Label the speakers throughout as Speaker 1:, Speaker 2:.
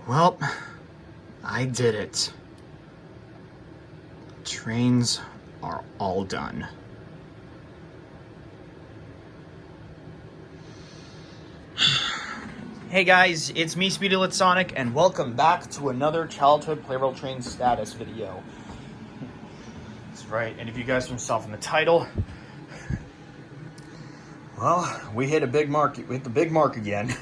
Speaker 1: Well, I did it. Trains are all done. Hey guys, it's me, Speedy Sonic, and welcome back to another Childhood Plarail Trains status video. That's right, and if you guys can saw from the title, well, we hit a big mark. We hit the big mark again.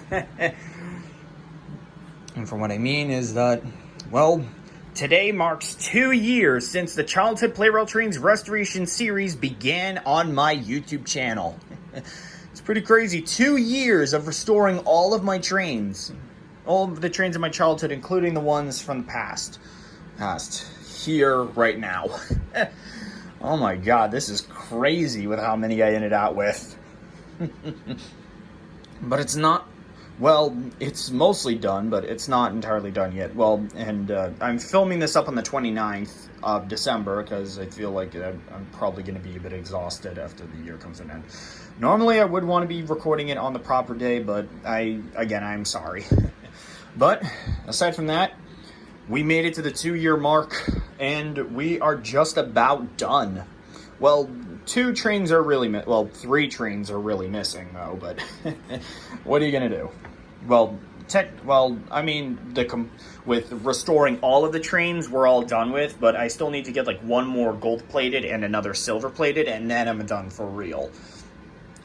Speaker 1: And for what I mean is that, well, today marks 2 years since the Childhood Plarail Trains Restoration series began on my YouTube channel. It's pretty crazy. 2 years of restoring all of my trains. All of the trains of my childhood, including the ones from the past. Here, right now. Oh my god, this is crazy with how many I ended out with. But it's not... Well, it's mostly done, but it's not entirely done yet. Well, and I'm filming this up on the 29th of December because I feel like I'm probably going to be a bit exhausted after the year comes to an end. Normally, I would want to be recording it on the proper day, but I'm sorry. But aside from that, we made it to the 2-year mark, and we are just about done. Well, 3 trains are really missing, though, but what are you going to do? Well, with restoring all of the trains, we're all done with, but I still need to get, like, one more gold-plated and another silver-plated, and then I'm done for real.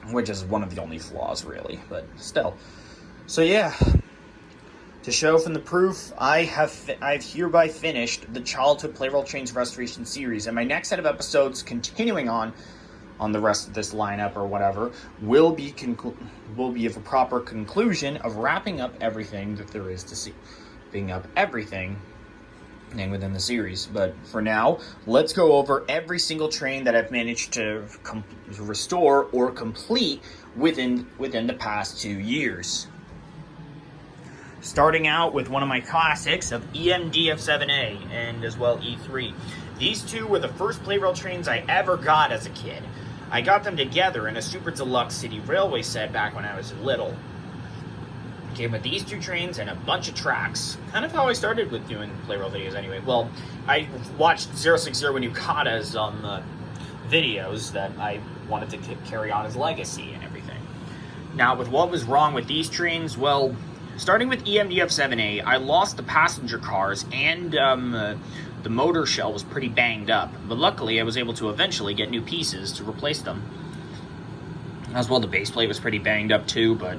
Speaker 1: Which is one of the only flaws, really, but still. So, yeah. To show from the proof, I've hereby finished the Childhood Plarail Trains Restoration series, and my next set of episodes, continuing on the rest of this lineup or whatever, will be of a proper conclusion of wrapping up everything that there is to see, being up everything within the series. But for now, let's go over every single train that I've managed to restore or complete within the past 2 years. Starting out with one of my classics of EMDF7A and as well E3. These two were the first Plarail trains I ever got as a kid. I got them together in a Super Deluxe City Railway set back when I was little. Came with these 2 trains and a bunch of tracks. Kind of how I started with doing Plarail videos anyway. Well, I watched 060 Nukata's videos that I wanted to carry on his legacy and everything. Now, with what was wrong with these trains, well, starting with EMDF7A, I lost the passenger cars and the motor shell was pretty banged up, but luckily I was able to eventually get new pieces to replace them. As well, the base plate was pretty banged up too, but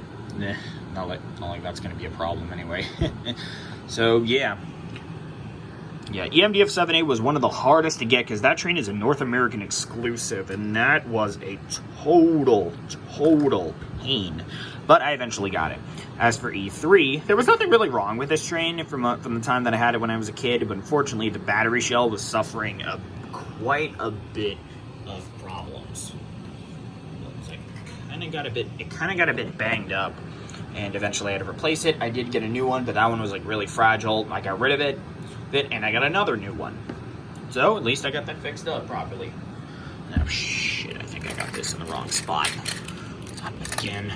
Speaker 1: not like that's going to be a problem anyway. So yeah, EMDF7A was one of the hardest to get because that train is a North American exclusive, and that was a total pain. But I eventually got it. As for E3, there was nothing really wrong with this train from the time that I had it when I was a kid, but unfortunately the battery shell was suffering quite a bit of problems. It kind of got a bit banged up, and eventually I had to replace it. I did get a new one, but that one was like really fragile. I got rid of it, and I got another new one. So at least I got that fixed up properly. Oh shit, I think I got this in the wrong spot. Not again.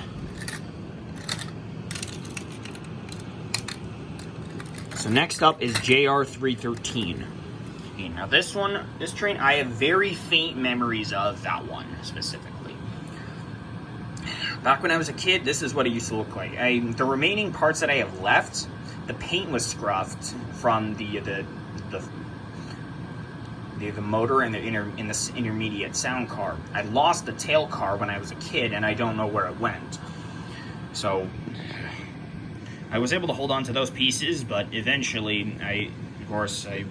Speaker 1: So next up is JR313. Okay, now this train, I have very faint memories of that one specifically. Back when I was a kid, this is what it used to look like. The remaining parts that I have left, the paint was scruffed from the motor and in this intermediate sound car. I lost the tail car when I was a kid, and I don't know where it went. So I was able to hold on to those pieces, but eventually, of course, it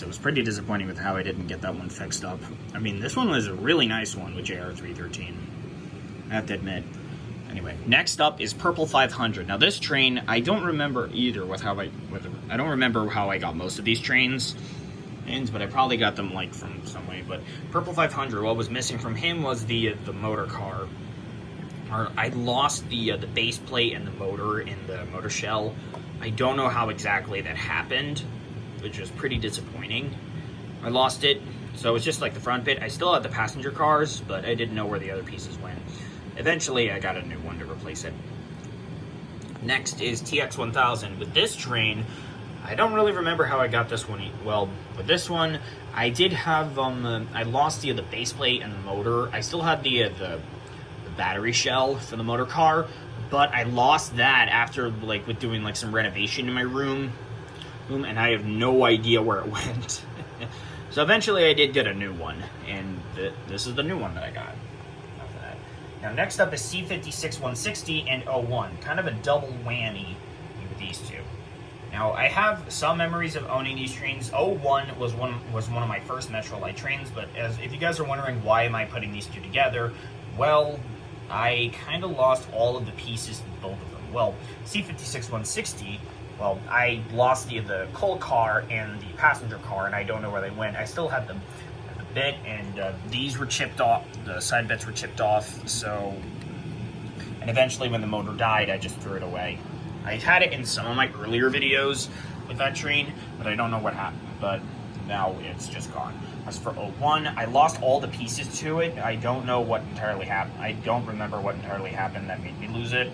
Speaker 1: was pretty disappointing with how I didn't get that one fixed up. I mean, this one was a really nice one with JR313, I have to admit. Anyway, next up is Purple 500. Now, this train, I don't remember either I don't remember how I got most of these trains, but I probably got them, like, from some way. But Purple 500, what was missing from him was the motor car. I lost the base plate and the motor in the motor shell. I don't know how exactly that happened, which was pretty disappointing. I lost it, so it's just like the front bit. I still had the passenger cars, but I didn't know where the other pieces went. Eventually, I got a new one to replace it. Next is TX1000. With this train, I don't really remember how I got this one. Well, with this one, I did have, I lost the base plate and the motor. I still had the battery shell for the motor car, but I lost that after, like, with doing, like, some renovation in my room, and I have no idea where it went. So eventually I did get a new one, and this is the new one that I got. Now, next up is C56 160 and 01. Kind of a double whammy with these two. Now, I have some memories of owning these trains. 01 was one of my first Metro Light trains, but if you guys are wondering why am I putting these two together, well, I kind of lost all of the pieces to both of them. Well, C56 160, well, I lost the coal car and the passenger car, and I don't know where they went. I still have them. Bit, and these were chipped off, the side bits were chipped off, so, and eventually when the motor died, I just threw it away. I had it in some of my earlier videos with that train, but I don't know what happened, but now it's just gone. As for 01, I lost all the pieces to it. I don't know what entirely happened. I don't remember what entirely happened that made me lose it,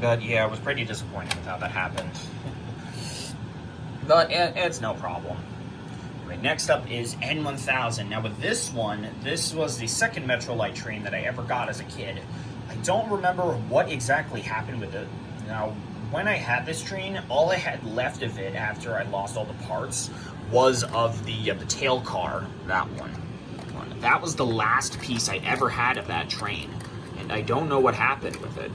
Speaker 1: but yeah, I was pretty disappointed with how that happened. But it's no problem. Next up is N1000. Now with this one, this was the second Metro Light train that I ever got as a kid. I don't remember what exactly happened with it. Now, when I had this train, all I had left of it after I lost all the parts was of the tail car, that one. That was the last piece I ever had of that train, and I don't know what happened with it.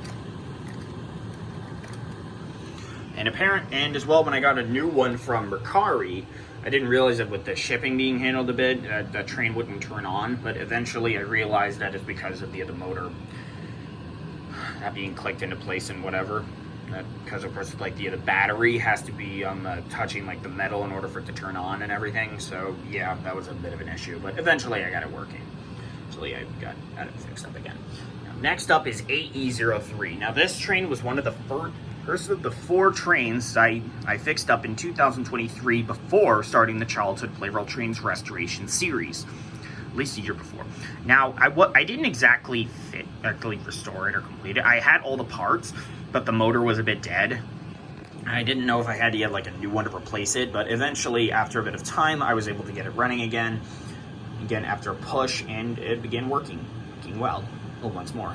Speaker 1: And as well, when I got a new one from Mercari, I didn't realize that with the shipping being handled a bit, the train wouldn't turn on, but eventually I realized that it's because of the motor not being clicked into place and whatever. Because of course, like the battery has to be touching like the metal in order for it to turn on and everything. So yeah, that was a bit of an issue, but eventually I got it working. So yeah, I got it fixed up again. Now, next up is AE03. Now this train was one of the first of the 4 trains I fixed up in 2023 before starting the Childhood Plarail Trains Restoration series, at least a year before. Now, I didn't exactly restore it or complete it. I had all the parts, but the motor was a bit dead. I didn't know if I had to get like a new one to replace it, but eventually, after a bit of time, I was able to get it running again after a push, and it began working well once more.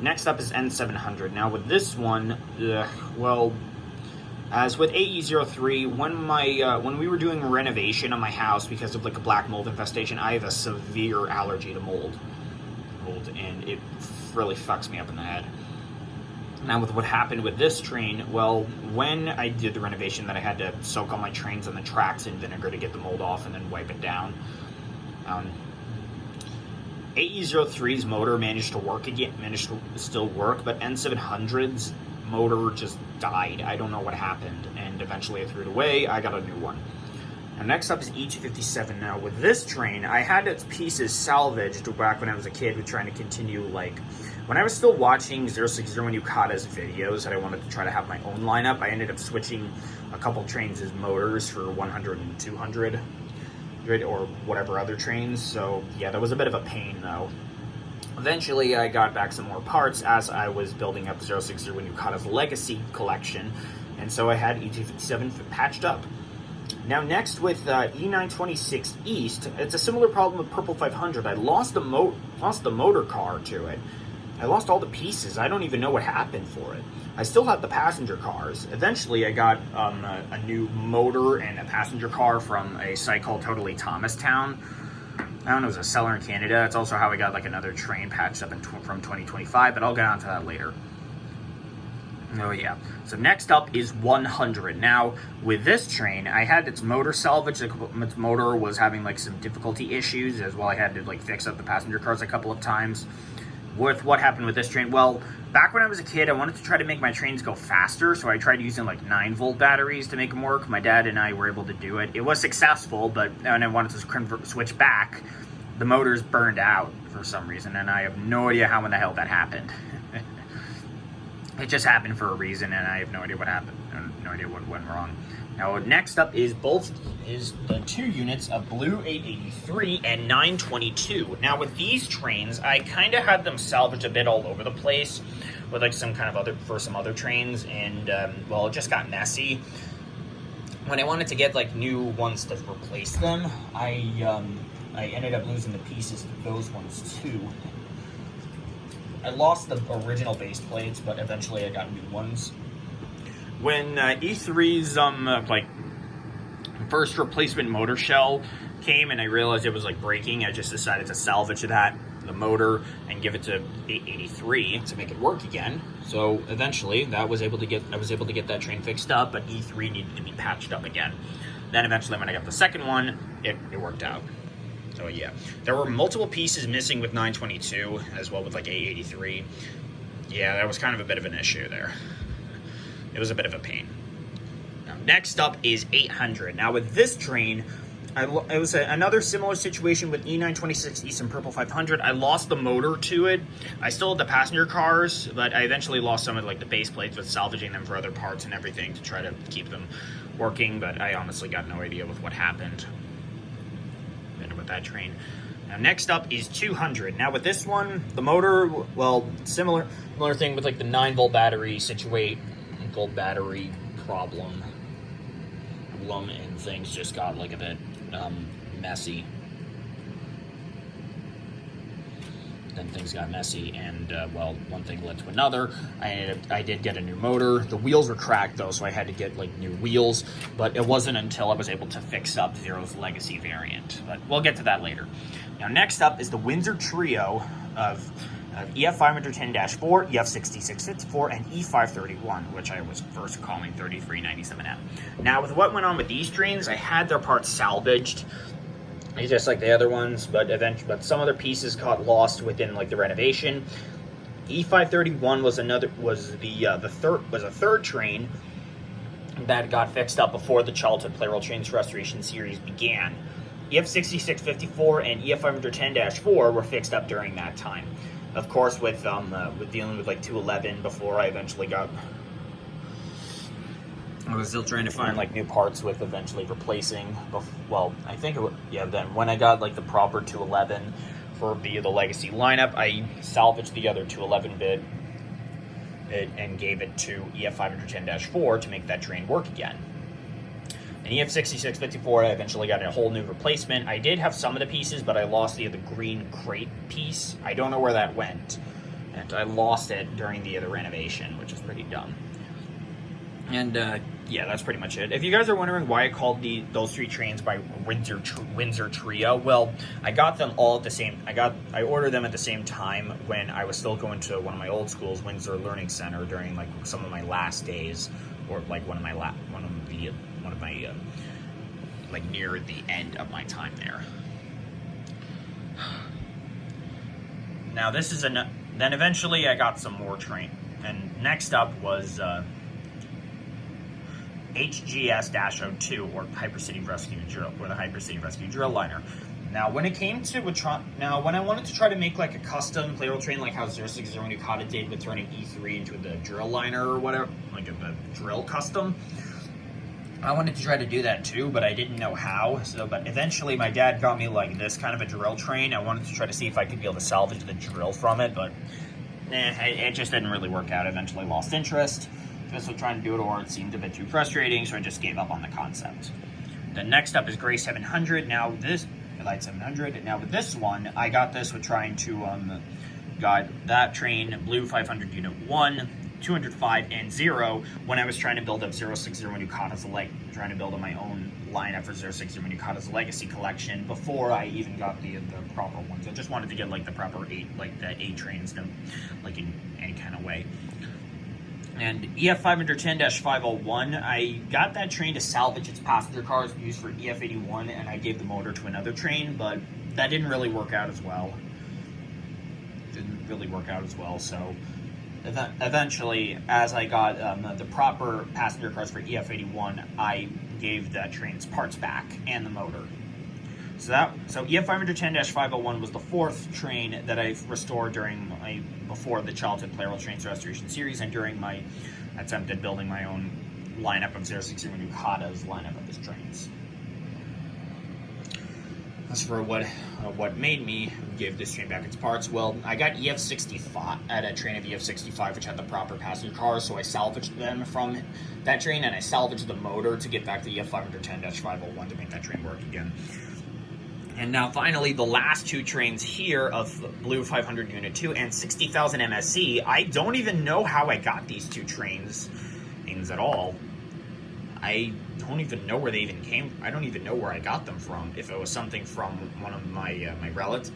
Speaker 1: Next up is N700. Now with this one, well, as with AE03, when we were doing renovation on my house because of like a black mold infestation, I have a severe allergy to mold, and it really fucks me up in the head. Now with what happened with this train, well, when I did the renovation, that I had to soak all my trains on the tracks in vinegar to get the mold off and then wipe it down. AE03's motor managed to still work, but N700's motor just died. I don't know what happened, and eventually I threw it away. I got a new one. Now next up is E257. Now with this train, I had its pieces salvaged back when I was a kid, trying to continue, like, when I was still watching 060 Yukata's videos that I wanted to try to have my own lineup, I ended up switching a couple trains' motors for 100 and 200. Or whatever other trains, so yeah, that was a bit of a pain though. Eventually I got back some more parts as I was building up 060 Yukata's Legacy collection, and so I had E257 patched up. Now next with E926 East, it's a similar problem with Purple 500. I lost the motor car to it. I lost all the pieces. I don't even know what happened for it. I still have the passenger cars. Eventually, I got a new motor and a passenger car from a site called Totally Thomastown. I don't know, it was a seller in Canada. It's also how I got like another train patched up from 2025, but I'll get onto that later. Oh yeah. So next up is 100. Now, with this train, I had its motor salvaged. Its motor was having like some difficulty issues, as well I had to like fix up the passenger cars a couple of times. With what happened with this train, well, back when I was a kid, I wanted to try to make my trains go faster, so I tried using like 9-volt batteries to make them work. My dad and I were able to do it. It was successful, but when I wanted to switch back, the motors burned out for some reason, and I have no idea how in the hell that happened. It just happened for a reason, and I have no idea what happened. I have no idea what went wrong. Now, next up is the 2 units of Blue 883 and 922. Now, with these trains, I kind of had them salvaged a bit all over the place. with like some other trains, and well, it just got messy. When I wanted to get like new ones to replace them, I ended up losing the pieces to those ones too. I lost the original base plates, but eventually I got new ones. When E3's like first replacement motor shell came and I realized it was like breaking, I just decided to salvage the motor, and give it to 883 to make it work again. So eventually I was able to get that train fixed up, but E3 needed to be patched up again. Then eventually when I got the second one, it worked out. So yeah, there were multiple pieces missing with 922 as well with like 883. Yeah, that was kind of a bit of an issue there. It was a bit of a pain. Now, next up is 800. Now with this train, it was another similar situation with E926 Eastern Purple 500. I lost the motor to it. I still had the passenger cars, but I eventually lost some of like the base plates with salvaging them for other parts and everything to try to keep them working, but I honestly got no idea with what happened with that train. Now next up is 200. Now with this one, the motor, well, similar thing with like the 9-volt battery gold battery problem, and things just got like a bit messy. Then things got messy, and well, one thing led to another. I did get a new motor. The wheels were cracked though, so I had to get like new wheels, but it wasn't until I was able to fix up Zero's Legacy variant, but we'll get to that later. Now next up is the Windsor Trio of EF 510-4, EF 6654, and E531, which I was first calling 3397M. Now with what went on with these trains, I had their parts salvaged, just like the other ones, but some other pieces got lost within like the renovation. E531 was a third train that got fixed up before the Childhood Plarail Trains Restoration series began. EF 6654 and EF 510-4 were fixed up during that time. Of course, with dealing with like 211 before I eventually got. I was still trying to find like new parts with eventually replacing. Well, I think then when I got like the proper 211 for the Legacy lineup, I salvaged the other 211 bit and gave it to EF 510-4 to make that train work again. And EF 6654, I eventually got a whole new replacement. I did have some of the pieces, but I lost the green crate piece. I don't know where that went, and I lost it during the renovation, which is pretty dumb. And yeah, that's pretty much it. If you guys are wondering why I called those three trains by Windsor Trio, well, I got them all at the same. I ordered them at the same time when I was still going to one of my old schools, Windsor Learning Center, during like some of my last days, or like like near the end of my time there. Now this is then eventually I got some more train, and next up was HGS-02, or Hypercity Rescue Drill, or the Hypercity Rescue Drill Liner. Now, when it came to when I wanted to try to make like a custom Plarail train, like how 060 Nukata did with turning E3 into the drill liner or whatever, like a drill custom, I wanted to try to do that too, but I didn't know how. But eventually, my dad got me like this kind of a drill train. I wanted to try to see if I could be able to salvage the drill from it, but it just didn't really work out. I eventually lost interest. Just with trying to do it, or it seemed a bit too frustrating, so I just gave up on the concept. The next up is Gray 700. Now this Light 700. Now with this one, I got this with trying to got that train, Blue 500 Unit 1, 205, and 0 when I was trying to build up 060 Nukata's trying to build up my own lineup for 060 Nukata's Legacy collection before I even got the proper ones. I just wanted to get like the proper 8, like the 8 trains, like in any kind of way. And EF 510-501, I got that train to salvage its passenger cars used for EF 81, and I gave the motor to another train, but that didn't really work out as well. So eventually, as I got the proper passenger cars for EF 81, I gave that train's parts back and the motor. So EF 510-501 was the 4th train that I restored before the Childhood Plarail Trains Restoration series, and during my attempt at building my own lineup of 060 Nukata's lineup of his trains. As for what made me give this train back its parts, well, I got EF65 at a train of EF65, which had the proper passenger cars, so I salvaged them from that train, and I salvaged the motor to get back the EF510-501 to make that train work again. And now finally, the last two trains here of Blue 500 Unit 2 and 60,000 MSC, I don't even know how I got these two trains at all. I don't even know where they even came. I don't even know where I got them from. If it was something from one of my my relatives,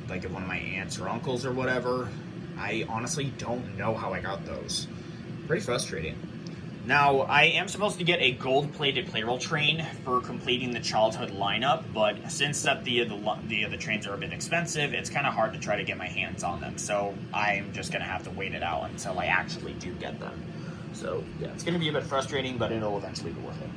Speaker 1: like one of my aunts or uncles or whatever. I honestly don't know how I got those. Pretty frustrating. Now, I am supposed to get a gold-plated Plarail train for completing the Childhood lineup, but since that the trains are a bit expensive, it's kind of hard to try to get my hands on them. So I'm just going to have to wait it out until I actually do get them. So yeah, it's going to be a bit frustrating, but it'll eventually be worth it.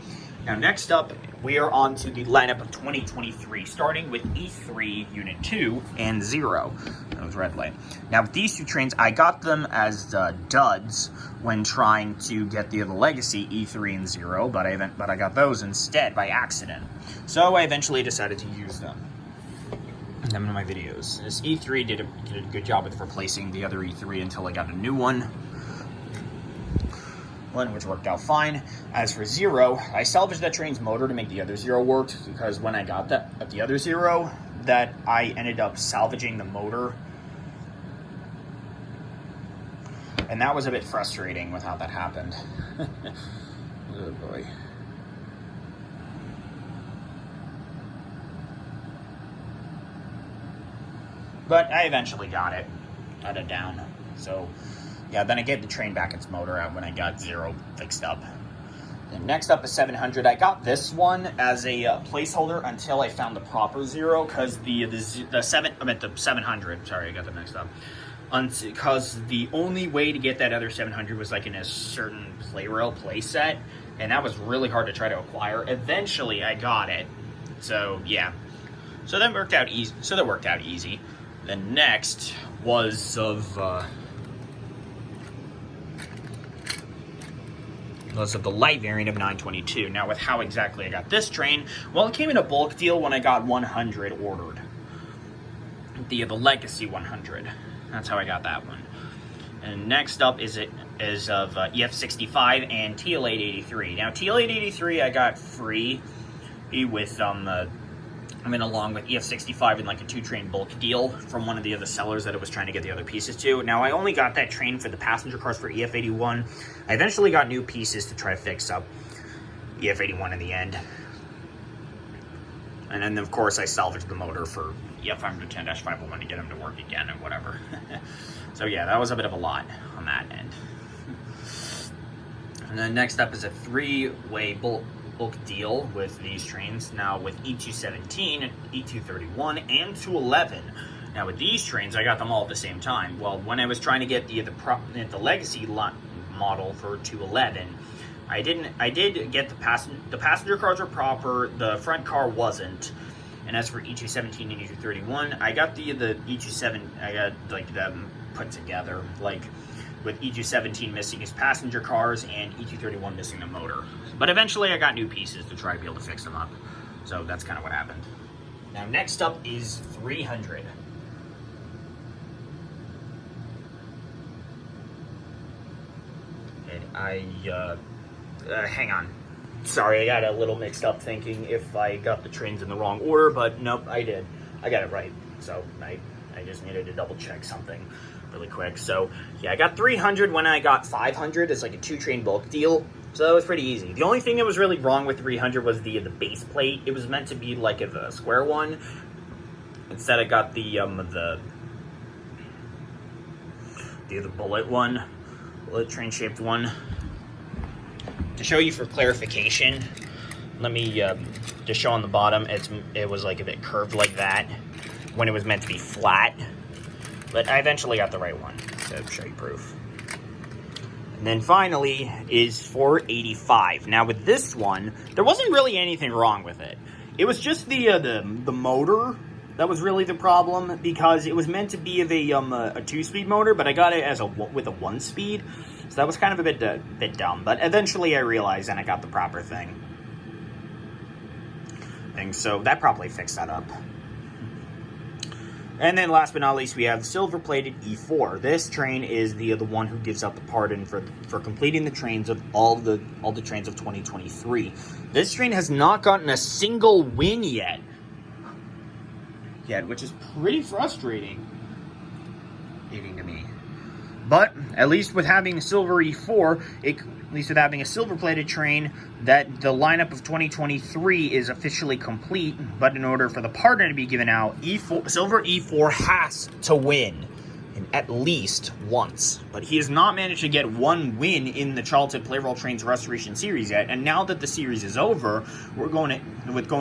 Speaker 1: Now, next up, we are on to the lineup of 2023, starting with E3 Unit 2 and 0. That was red light. Now, with these two trains, I got them as duds when trying to get the Legacy E3 and 0, but I got those instead by accident. So I eventually decided to use them in my videos. This E3 did a good job with replacing the other E3 until I got a new one, which worked out fine. As for 0, I salvaged that train's motor to make the other 0 work, because when I got that at the other 0, that I ended up salvaging the motor. And that was a bit frustrating with how that happened. Oh boy. But I eventually got it down. So yeah, then I gave the train back its motor out when I got 0 fixed up. And next up is 700. I got this one as a placeholder until I found the proper 0, because the 700. Sorry, I got that mixed up. Because the only way to get that other 700 was like in a certain Plarail playset, and that was really hard to try to acquire. Eventually, I got it. So yeah, so that worked out easy. The next was of the light variant of 922. Now, with how exactly I got this train, well, it came in a bulk deal when I got 100 ordered. The Legacy 100. That's how I got that one. And next up is of EF65 and TL883. Now, TL883 I got free with along with EF65 in like a 2-train bulk deal from one of the other sellers that I was trying to get the other pieces to. Now, I only got that train for the passenger cars for EF81. I eventually got new pieces to try to fix up EF81 in the end. And then, of course, I salvaged the motor for EF510-501 to get them to work again and whatever. So yeah, that was a bit of a lot on that end. And then next up is a 3-way bulk deal with these trains. Now with E217, E231, and 211. Now with these trains, I got them all at the same time. Well, when I was trying to get the Legacy model for 211, I did get the passenger cars were proper, the front car wasn't. And as for E217 and E231, I got the E27, I got like them put together, like with E217 missing his passenger cars and E231 missing the motor. But eventually I got new pieces to try to be able to fix them up. So that's kind of what happened. Now next up is 300. And hang on. Sorry, I got a little mixed up thinking if I got the trains in the wrong order, but nope, I did. I got it right. So I just needed to double check something really quick. So yeah, I got 300 when I got 500. It's like a 2-train bulk deal. So that was pretty easy. The only thing that was really wrong with 300 was the base plate. It was meant to be like a square one. Instead, I got the bullet train shaped one. To show you for clarification, let me just show on the bottom. It was like a bit curved like that when it was meant to be flat. But I eventually got the right one, to show you proof. And then finally is 485. Now with this one, there wasn't really anything wrong with it. It was just the motor that was really the problem, because it was meant to be of a 2-speed motor, but I got it as with a 1-speed. So that was kind of a bit dumb, but eventually I realized and I got the proper thing. things, so that probably fixed that up. And then last but not least, we have silver-plated E4. This train is the one who gives out the pardon for completing the trains of all the trains of 2023. This train has not gotten a single win yet, which is pretty frustrating to me. But at least with having a silver E4, at least with having a silver-plated train, that the lineup of 2023 is officially complete. But in order for the pardon to be given out, silver E4 has to win at least once. But he has not managed to get one win in the Childhood Plarail Trains Restoration series yet. And now that the series is over, we're going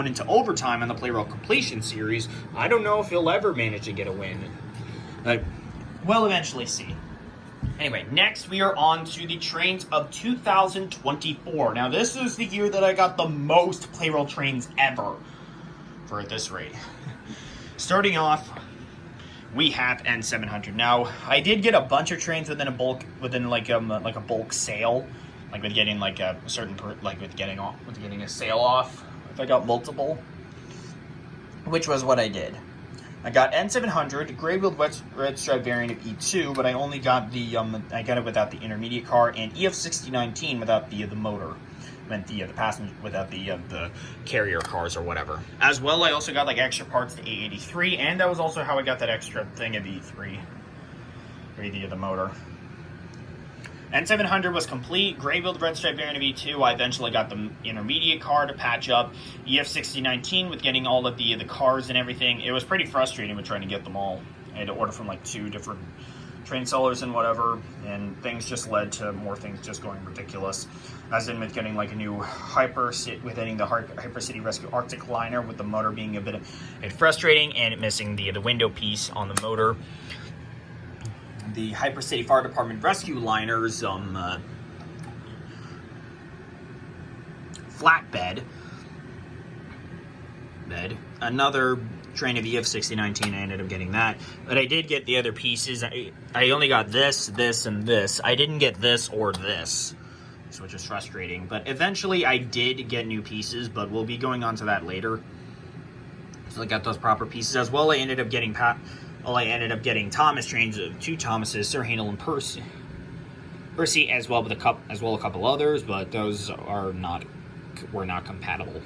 Speaker 1: into overtime on the Plarail Completion series. I don't know if he'll ever manage to get a win. We'll eventually see. Anyway, next we are on to the trains of 2024. Now, this is the year that I got the most Plarail trains ever, for at this rate. Starting off, we have N700. Now, I did get a bunch of trains within a bulk sale, like with getting like a certain with getting a sale off. If I got multiple, which was what I did. I got N700, gray wheeled red stripe variant of E2, but I only got the I got it without the intermediate car, and EF6019 without the motor, meant the passenger without the carrier cars or whatever. As well, I also got like extra parts to A83, and that was also how I got that extra thing of E3, or the motor. N700 was complete, gray wheeled red stripe variant of E2. I eventually got the intermediate car to patch up. EF6019 with getting all of the cars and everything. It was pretty frustrating with trying to get them all. I had to order from like 2 different train sellers and whatever, and things just led to more things just going ridiculous. As in with getting like a new getting the Hypercity Rescue Arctic liner with the motor being a bit frustrating and missing the window piece on the motor. The Hypercity Fire Department Rescue Liners flatbed another train of EF6019. I ended up getting that, but I did get the other pieces. I only got this, and this. I didn't get this or this, which is frustrating, but eventually I did get new pieces, but we'll be going on to that later. So I got those proper pieces. As well, I ended up getting Thomas trains of 2 Thomases, Sir Handel and Percy, as well a couple others, but those were not compatible.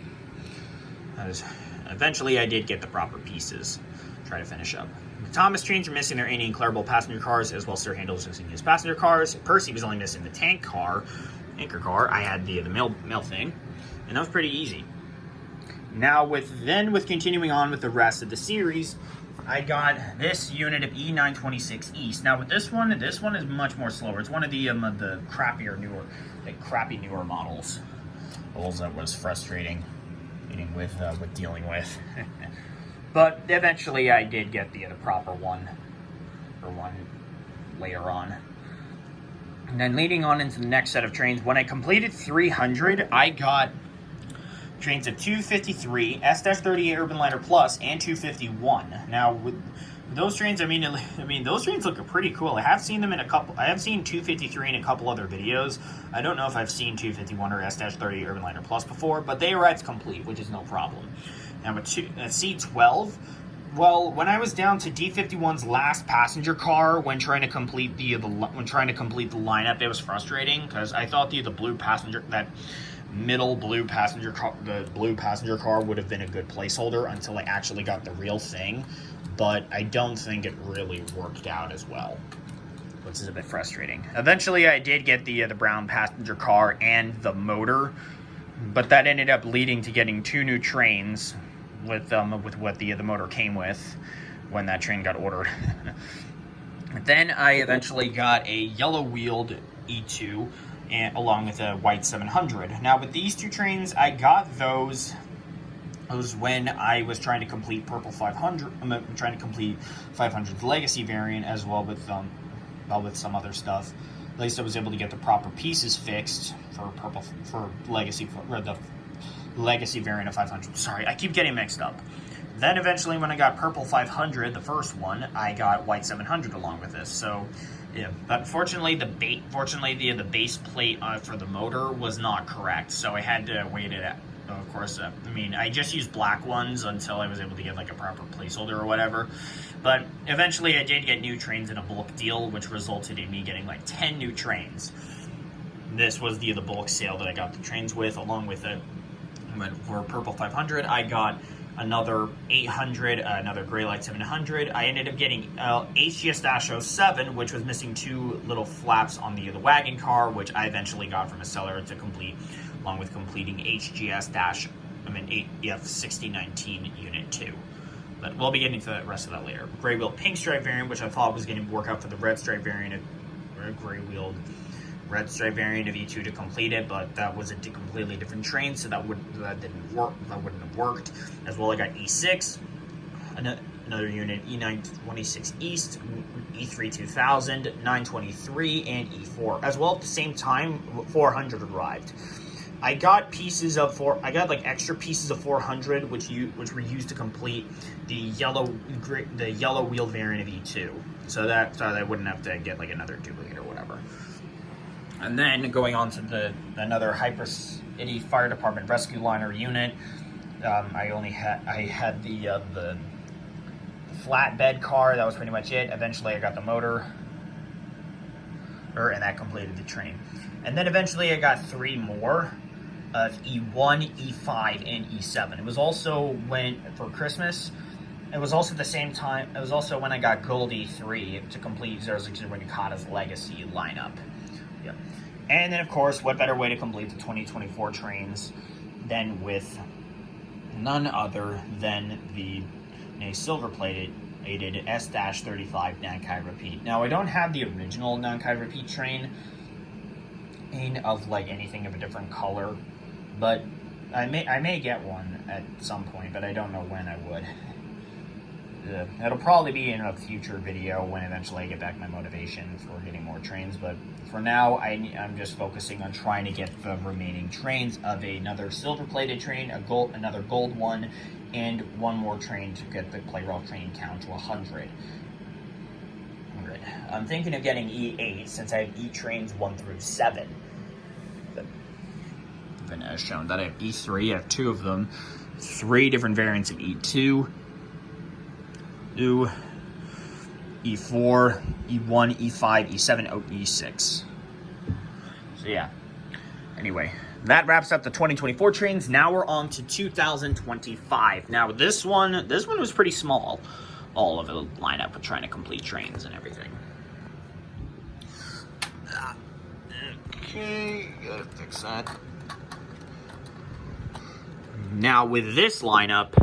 Speaker 1: Eventually, I did get the proper pieces. Try to finish up. The Thomas trains were missing their Annie and Clarabelle passenger cars, as well as Sir Handel was missing his passenger cars. Percy was only missing the anchor car. I had the mail thing, and that was pretty easy. Now, with continuing on with the rest of the series, I got this unit of E926 East. Now with this one is much more slower. It's one of the crappy newer models. That was frustrating dealing with. But eventually I did get the proper one later on. And then leading on into the next set of trains, when I completed 300, I got trains of 253, S-38 Urban Liner Plus, and 251. Now, with those trains, I mean, those trains look pretty cool. I have seen them in a couple. I have seen 253 in a couple other videos. I don't know if I've seen 251 or S-38 Urban Liner Plus before, but they arrived complete, which is no problem. Now with C12, well, when I was down to D51's last passenger car when trying to complete the lineup, it was frustrating because I thought the blue passenger blue passenger car would have been a good placeholder until I actually got the real thing, but I don't think it really worked out as well, which is a bit frustrating. Eventually I did get the brown passenger car and the motor, but that ended up leading to getting 2 new trains with what the motor came with when that train got ordered. Then I eventually got a yellow wheeled E2 along with a white 700. Now with these 2 trains, I got those when I was trying to complete Purple 500. I'm trying to complete 500's Legacy variant as well with some other stuff. At least I was able to get the proper pieces fixed for Legacy for the Legacy variant of 500. Sorry, I keep getting mixed up. Then eventually, when I got Purple 500, the first one, I got White 700 along with this. So, yeah. But unfortunately, the base plate for the motor was not correct. So I had to wait of course, I mean, I just used black ones until I was able to get like a proper placeholder or whatever. But eventually I did get new trains in a bulk deal, which resulted in me getting like 10 new trains. This was the bulk sale that I got the trains with, along with it. For Purple 500, I got another 800, another Gray Light 700. I ended up getting HGS-07, which was missing 2 little flaps on the wagon car, which I eventually got from a seller to complete, along with completing EF6019 Unit 2. But we'll be getting to the rest of that later. Gray wheel pink stripe variant, which I thought was going to work out for the red stripe variant, or gray wheeled red stripe variant of E2 to complete it, but that was a completely different train, so that didn't work. That wouldn't have worked. As well, I got E6, another unit, E926 East, E3 2000, 923, and E4. As well, at the same time, 400 arrived. I got like extra pieces of 400, which were used to complete the yellow wheeled variant of E2, so that I wouldn't have to get like another duplicate or whatever. And then going on to another Hyper City Fire Department Rescue Liner unit, I had the flatbed car. That was pretty much it. Eventually, I got the motor, and that completed the train. And then eventually, I got 3 more of E1, E5, and E7. It was also for Christmas. It was also the same time. It was also when I got Gold E3 to complete 060 Nikata's Legacy lineup. Yep. And then, of course, what better way to complete the 2024 trains than with none other than the silver-plated S-35 Nankai Repeat. Now, I don't have the original Nankai Repeat train of like anything of a different color, but I may get one at some point, but I don't know when I would. It'll probably be in a future video when eventually I get back my motivation for getting more trains, but for now I'm just focusing on trying to get the remaining trains of another silver-plated train, another gold one, and one more train to get the Plarail train count to 100. I'm thinking of getting E8 since I have E trains 1 through 7. Then as shown that I have E3, I have 2 of them, 3 different variants of E2, E4, E1, E5, E7, E6. So yeah. Anyway, that wraps up the 2024 trains. Now we're on to 2025. Now this one was pretty small. All of the lineup of trying to complete trains and everything. Okay, gotta fix that. Now with this lineup,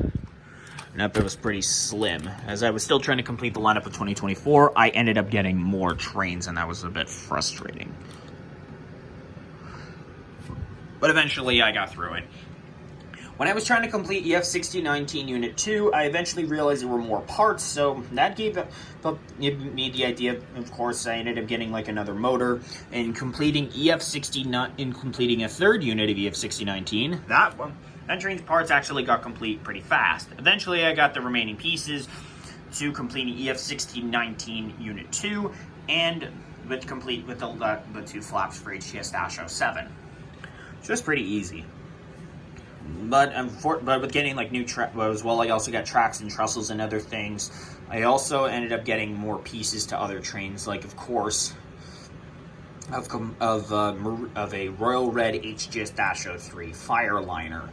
Speaker 1: it was pretty slim. As I was still trying to complete the lineup of 2024, I ended up getting more trains, and that was a bit frustrating. But eventually, I got through it. When I was trying to complete EF6019 Unit 2, I eventually realized there were more parts, so that gave me the idea. Of course, I ended up getting like another motor, and completing EF69, and completing a 3rd unit of EF6019. That train's parts actually got complete pretty fast. Eventually, I got the remaining pieces to completing EF6019 Unit 2, and with the 2 flaps for HGS-07. So it's pretty easy. But with getting like new as well, I also got tracks and trestles and other things. I also ended up getting more pieces to other trains, like of course of a Royal Red HGS-03 Fire Liner.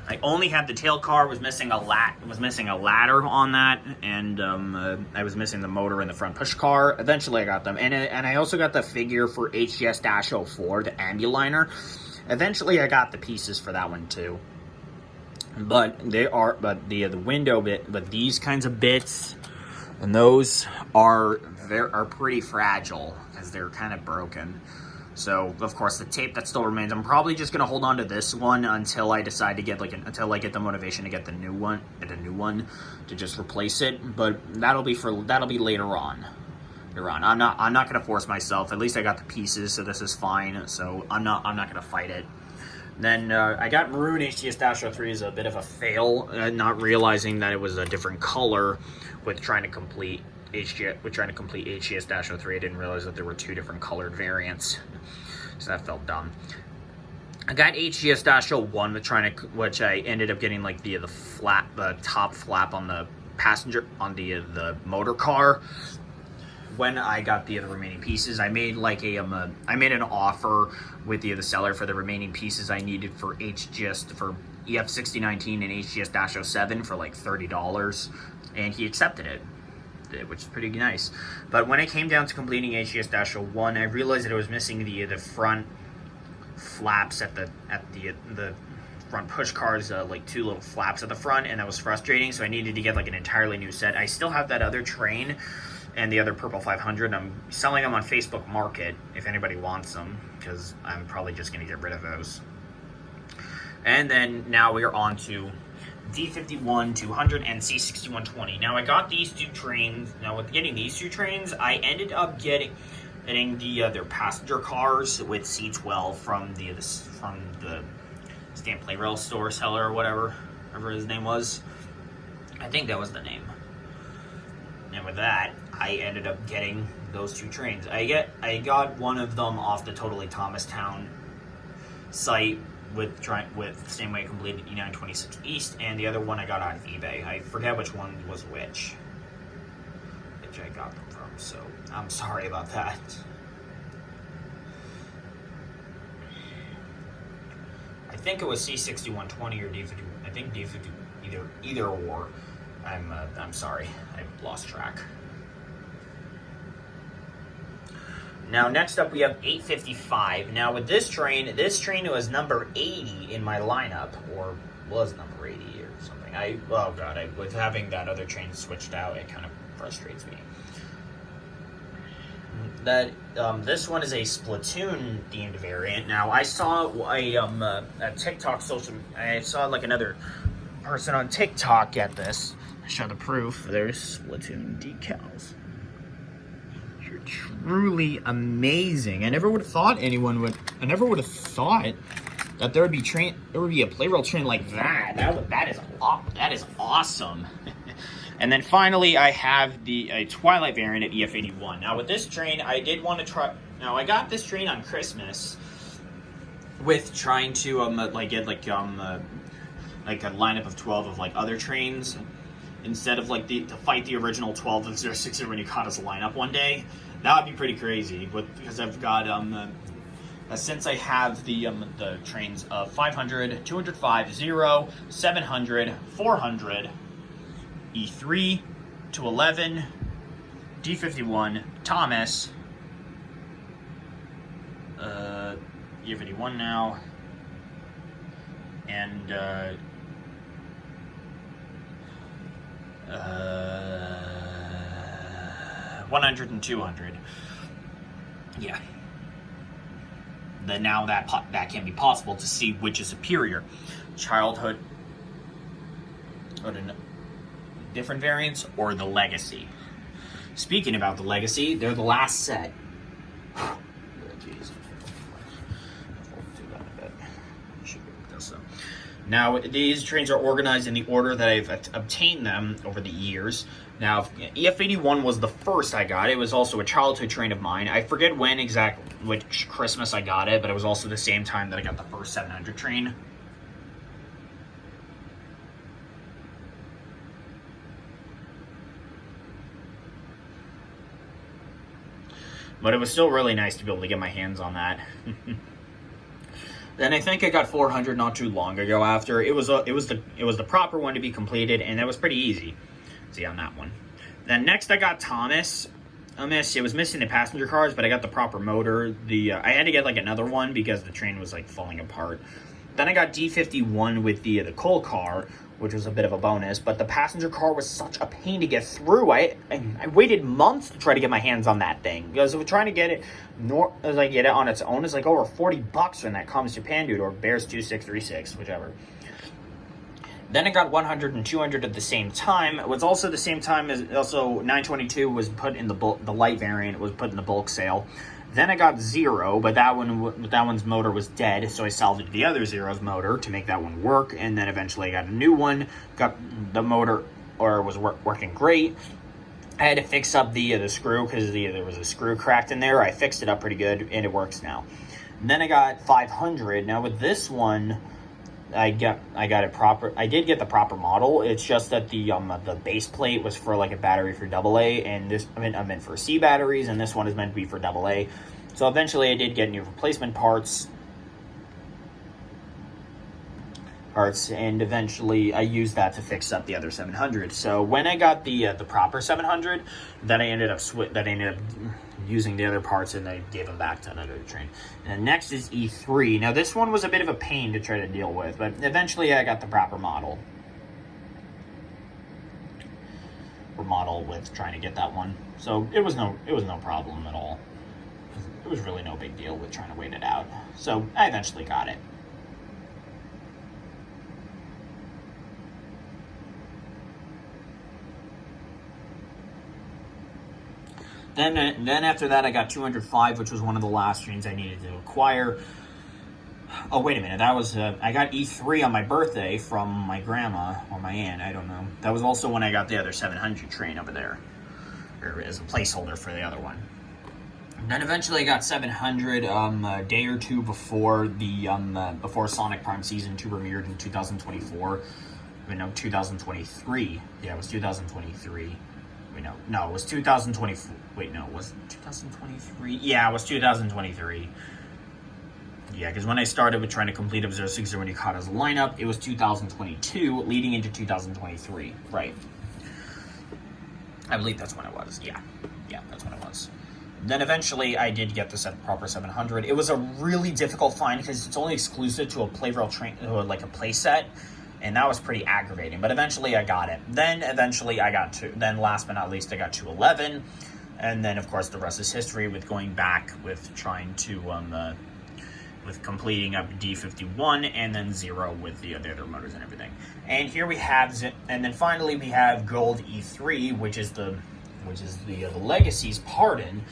Speaker 1: I only had the tail car. Was missing a ladder on that, and I was missing the motor in the front push car. Eventually, I got them, and I also got the figure for HGS-04, the Ambuliner. Eventually, I got the pieces for that one too. But the window bit, but these kinds of bits, and those are pretty fragile because they're kind of broken. So, of course, the tape that still remains, I'm probably just going to hold on to this one until I decide to get, until I get the motivation to get the new one, to just replace it. But that'll be later on. I'm not going to force myself. At least I got the pieces, so this is fine. So I'm not going to fight it. Then I got Maroon HGS-03 as a bit of a fail, not realizing that it was a different color with trying to complete HGS-03. I didn't realize that there were 2 different colored variants, so that felt dumb. I got HGS-01 which I ended up getting like the top flap on the passenger on the motor car. When I got the remaining pieces, I made like I made an offer with the seller for the remaining pieces I needed for EF6019 and HGS-07 for like $30, and he accepted it, which is pretty nice. But when it came down to completing HGS-01, I realized that it was missing the front flaps at the front push cars, like 2 little flaps at the front, and that was frustrating. So I needed to get like an entirely new set. I still have that other train and the other Purple 500. I'm selling them on Facebook Market if anybody wants them, because I'm probably just going to get rid of those. And then now we are on to D51-200 and C6120. Now I got these 2 trains. Now with getting these 2 trains, I ended up getting their passenger cars with C12 from the Stamp Plarail store seller or whatever his name was. I think that was the name. And with that, I ended up getting those 2 trains. I got one of them off the Totally Thomastown site with same way I completed E926 East, and the other one I got out of eBay. I forget which one was which I got them from, so I'm sorry about that. I think it was C6120 or D50. I think D50, either or. I'm sorry, I lost track. Now next up we have 855. Now with this train was number 80 in my lineup, or was number 80 or something. With having that other train switched out, it kind of frustrates me. This one is a Splatoon themed variant. Now I saw a TikTok I saw like another person on TikTok get this. I show the proof. There's Splatoon decals. You're truly amazing. I never would have thought that there would be a Plarail train like that. That is awesome. And then finally, I have a Twilight variant at EF81. Now with this train, I did want to try. Now I got this train on Christmas with trying to get like a lineup of 12 of like other trains instead of like to fight the original 12 of 06 when you caught us a lineup one day. That would be pretty crazy, because I've got since I have the trains of 500, 205, 0, 700, 400, E3 to 11, D51, Thomas, E51 now, and 100 and 200. Yeah. Then now that can be possible to see which is superior. Childhood, different variants, or the Legacy. Speaking about the Legacy, they're the last set. Oh, geez. Now, these trains are organized in the order that I've obtained them over the years. Now, EF81 was the first I got. It was also a childhood train of mine. I forget which Christmas I got it, but it was also the same time that I got the first 700 train. But it was still really nice to be able to get my hands on that. Then I think I got 400 not too long ago after. It was the proper one to be completed, and that was pretty easy. See on that one. Then next I got Thomas. It was missing the passenger cars, but I got the proper motor. I had to get like another one because the train was like falling apart. Then I got D51 with the coal car, which was a bit of a bonus, but the passenger car was such a pain to get through. I waited months to try to get my hands on that thing, because we're trying to get it get it on its own. It's like over $40 when that comes Japan dude, or Bears 2636, whichever. Then I got 100 and 200 at the same time. It was also the same time as 922 was put in the light variant was put in the bulk sale. Then I got 0, but that one's motor was dead, so I salvaged the other 0's motor to make that one work, and then eventually I got a new one, got the motor, was working great. I had to fix up the screw, because there was a screw cracked in there. I fixed it up pretty good, and it works now. And then I got 500. Now with this one, I got it proper. I did get the proper model. It's just that the base plate was for like a battery for AA, and this I meant for C batteries, and this one is meant to be for AA. So eventually, I did get new replacement parts, and eventually I used that to fix up the other 700. So when I got the proper 700, then I ended up using the other parts, and I gave them back to another train. And next is E3. Now this one was a bit of a pain to try to deal with, but eventually I got the proper model. With trying to get that one. So it was no problem at all. It was really no big deal with trying to wait it out. So I eventually got it. Then after that, I got 205, which was one of the last trains I needed to acquire. Oh, wait a minute. That was I got E3 on my birthday from my grandma or my aunt. I don't know. That was also when I got the other 700 train over there, or as a placeholder for the other one. And then eventually I got 700 a day or two before before Sonic Prime Season 2 premiered in 2024. No, 2023. Yeah, it was 2023. No, it was 2024. Wait, no, was it 2023? Yeah, it was 2023. Yeah, because when I started with trying to complete up 060 when Yukata's lineup, it was 2022, leading into 2023. Right. I believe that's when it was. Yeah, that's when it was. Then eventually I did get the proper 700. It was a really difficult find because it's only exclusive to a Plarail train, like a play set. And that was pretty aggravating, but eventually I got it. Then eventually I got then last but not least, I got 211. And then of course the rest is history with going back with trying to, with completing up D51 and then 0 with the other motors and everything. And here we have, and then finally we have Gold E3, which is the Legacy's pardon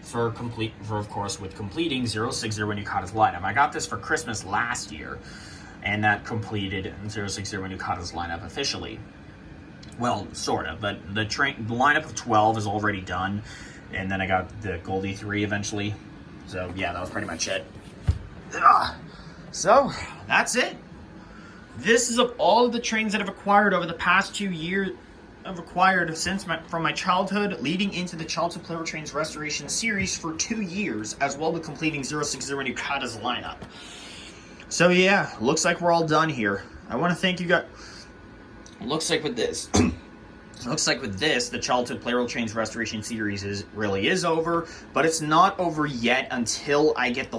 Speaker 1: for of course with completing 060 when Yukata's lineup. I got this for Christmas last year. And that completed 060 when Yukata's lineup officially. Well, sort of, but the lineup of 12 is already done, and then I got the Gold E3 eventually. So yeah, that was pretty much it. So that's it. This is of all of the trains that I've acquired over the past 2 years. I've acquired from my childhood, leading into the Childhood Plarail Trains Restoration series for 2 years, as well as completing 060 when Yukata's lineup. So yeah, looks like we're all done here. I want to thank you guys. Looks like with this, the Childhood Plarail Trains Restoration series really is over, but it's not over yet until I get the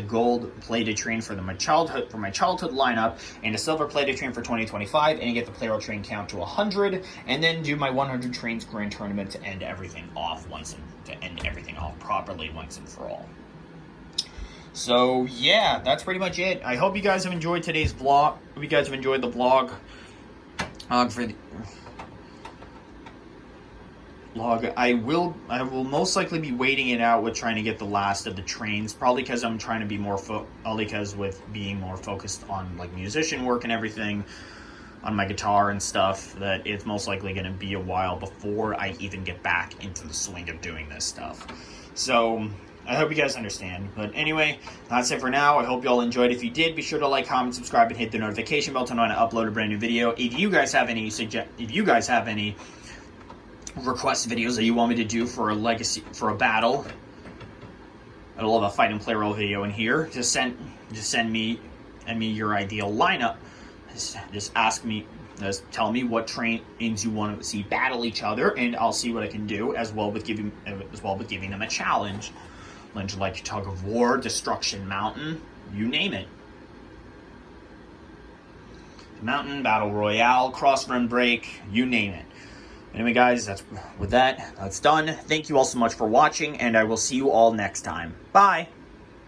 Speaker 1: gold plated train for my childhood lineup, and a silver plated train for 2025, and get the Plarail train count to 100, and then do my 100 trains grand tournament to end everything off properly once and for all. So yeah, that's pretty much it. I hope you guys have enjoyed today's vlog. Hope you guys have enjoyed the vlog. I will most likely be waiting it out with trying to get the last of the trains. Probably because I'm trying to be more with being more focused on like musician work and everything on my guitar and stuff. That it's most likely going to be a while before I even get back into the swing of doing this stuff. So I hope you guys understand. But anyway, that's it for now. I hope you all enjoyed. If you did, be sure to like, comment, subscribe, and hit the notification bell to know when I upload a brand new video. If you guys have any request videos that you want me to do for a battle, I love a fight and Plarail video in here. Just send me your ideal lineup. Just tell me what trains you want to see battle each other, and I'll see what I can do, as well with giving them a challenge. Like Tug of War, Destruction Mountain, you name it. Mountain, Battle Royale, Cross Run Break, you name it. Anyway, guys, that's done. Thank you all so much for watching, and I will see you all next time. Bye!